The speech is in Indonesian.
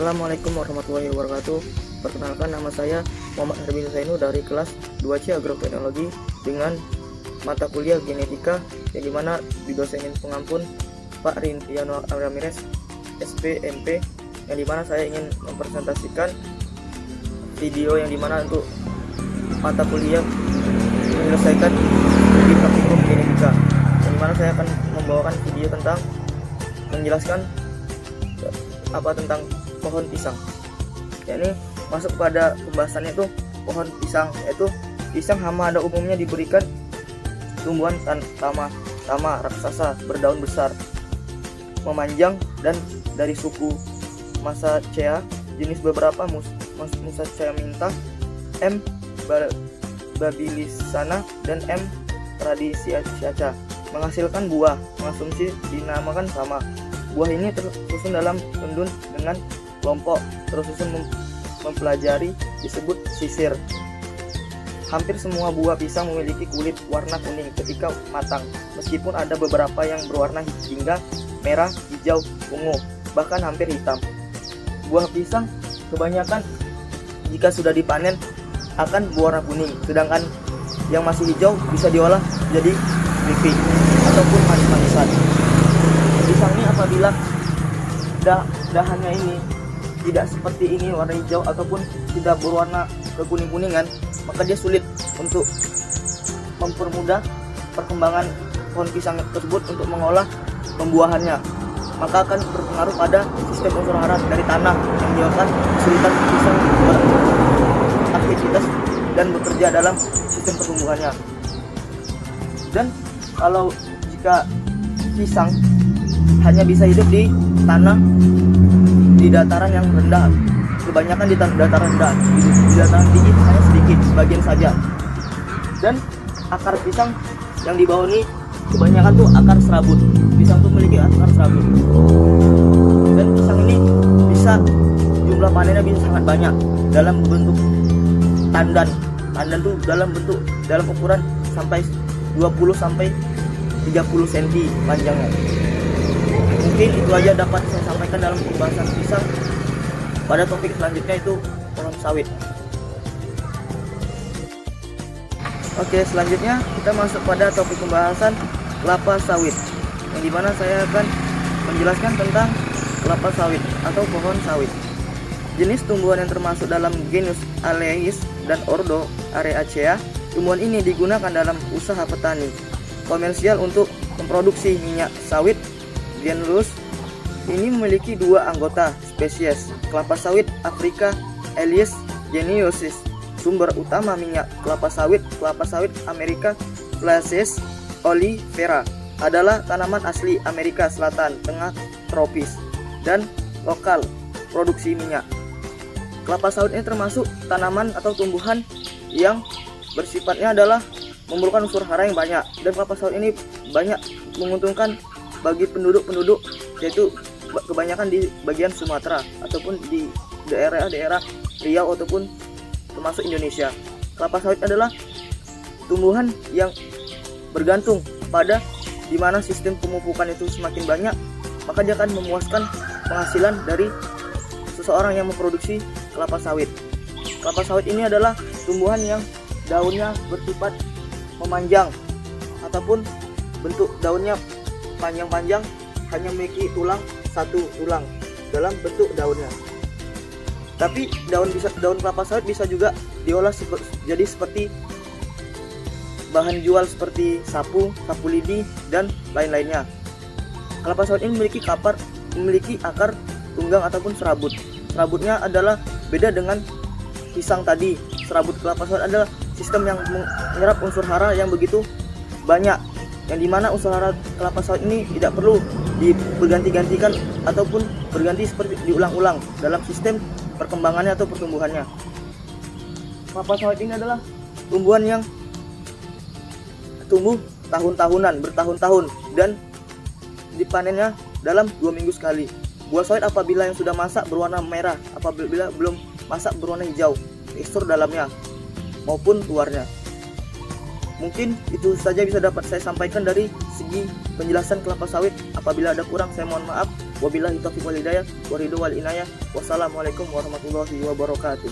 Assalamualaikum warahmatullahi wabarakatuh. Perkenalkan, nama saya Muhammad Harbin Zainu dari kelas 2C Agroteknologi dengan mata kuliah genetika, yang dimana didosenin pengampun Pak Rintiano Ramirez SPMP, yang dimana saya ingin mempresentasikan video yang dimana untuk mata kuliah menyelesaikan di praktikum genetika, yang dimana saya akan membawakan video tentang menjelaskan tentang pohon pisang. Ini masuk pada pembahasannya itu pohon pisang, yaitu pisang hama pada umumnya diberikan tumbuhan tama raksasa berdaun besar, memanjang dan dari suku Masacea, jenis beberapa Musacea minta, M. babilisana dan M. radicata, menghasilkan buah, mengonsumsi dinamakan sama. Buah ini tersusun dalam undun dengan kelompok tersusun mempelajari disebut sisir. Hampir semua buah pisang memiliki kulit warna kuning ketika matang, meskipun ada beberapa yang berwarna hingga merah, hijau, ungu, bahkan hampir hitam. Buah pisang kebanyakan jika sudah dipanen akan berwarna kuning, sedangkan yang masih hijau bisa diolah jadi keripik ataupun manis-manisan. Pisang ini apabila dahannya ini tidak seperti ini warna hijau ataupun tidak berwarna kekuning-kuningan, maka dia sulit untuk mempermudah perkembangan pohon pisang tersebut untuk mengolah pembuahannya, maka akan berpengaruh pada sistem unsur hara dari tanah yang menyebabkan kesulitan pisang beraktivitas dan bekerja dalam sistem pertumbuhannya. Dan kalau jika pisang hanya bisa hidup di tanah di dataran yang rendah, kebanyakan di dataran rendah, di dataran tinggi hanya sedikit sebagian saja. Dan akar pisang yang di bawah ini kebanyakan tuh akar serabut. Pisang tuh memiliki akar serabut, dan pisang ini bisa jumlah panennya bisa sangat banyak dalam bentuk tandan tuh dalam ukuran sampai 20 sampai 30 cm panjangnya. Mungkin itu aja dapat saya sampaikan dalam pembahasan pisang. Pada topik selanjutnya itu pohon sawit. Oke, selanjutnya kita masuk pada topik pembahasan kelapa sawit, yang dimana saya akan menjelaskan tentang kelapa sawit atau pohon sawit. Jenis tumbuhan yang termasuk dalam genus Aleis dan ordo Areacea. Tumbuhan ini digunakan dalam usaha petani komersial untuk memproduksi minyak sawit. Genus ini memiliki dua anggota spesies, kelapa sawit Africa Aleis geneosis. Sumber utama minyak kelapa sawit Amerika Places olivera adalah tanaman asli Amerika Selatan Tengah tropis dan lokal produksi minyak. Kelapa sawit ini termasuk tanaman atau tumbuhan yang bersifatnya adalah memerlukan unsur hara yang banyak, dan kelapa sawit ini banyak menguntungkan bagi penduduk, yaitu kebanyakan di bagian Sumatera ataupun di daerah-daerah Riau ataupun termasuk Indonesia. Kelapa sawit adalah tumbuhan yang bergantung pada dimana sistem pemupukan itu semakin banyak, maka dia akan memuaskan penghasilan dari seseorang yang memproduksi kelapa sawit. Kelapa sawit ini adalah tumbuhan yang daunnya bersifat memanjang ataupun bentuk daunnya panjang-panjang, hanya memiliki satu tulang dalam bentuk daunnya. Tapi daun kelapa sawit bisa juga diolah jadi seperti bahan jual seperti sapu lidi dan lain-lainnya. Kelapa sawit ini memiliki akar tunggang ataupun serabut. Serabutnya adalah beda dengan pisang tadi. Serabut kelapa sawit adalah sistem yang menyerap unsur hara yang begitu banyak, yang dimana unsur hara kelapa sawit ini tidak perlu berganti-gantikan ataupun berganti seperti diulang-ulang dalam sistem perkembangannya atau pertumbuhannya. Kelapa sawit ini adalah tumbuhan yang tumbuh tahun-tahunan, bertahun-tahun, dan dipanennya dalam 2 minggu sekali. Buah sawit apabila yang sudah masak berwarna merah, apabila belum masak berwarna hijau, tekstur dalamnya maupun luarnya. Mungkin itu saja bisa dapat saya sampaikan dari segi penjelasan kelapa sawit. Apabila ada kurang saya mohon maaf. Wabillahi taufiq wal hidayah, wa ridho wal inayah. Wassalamualaikum warahmatullahi wabarakatuh.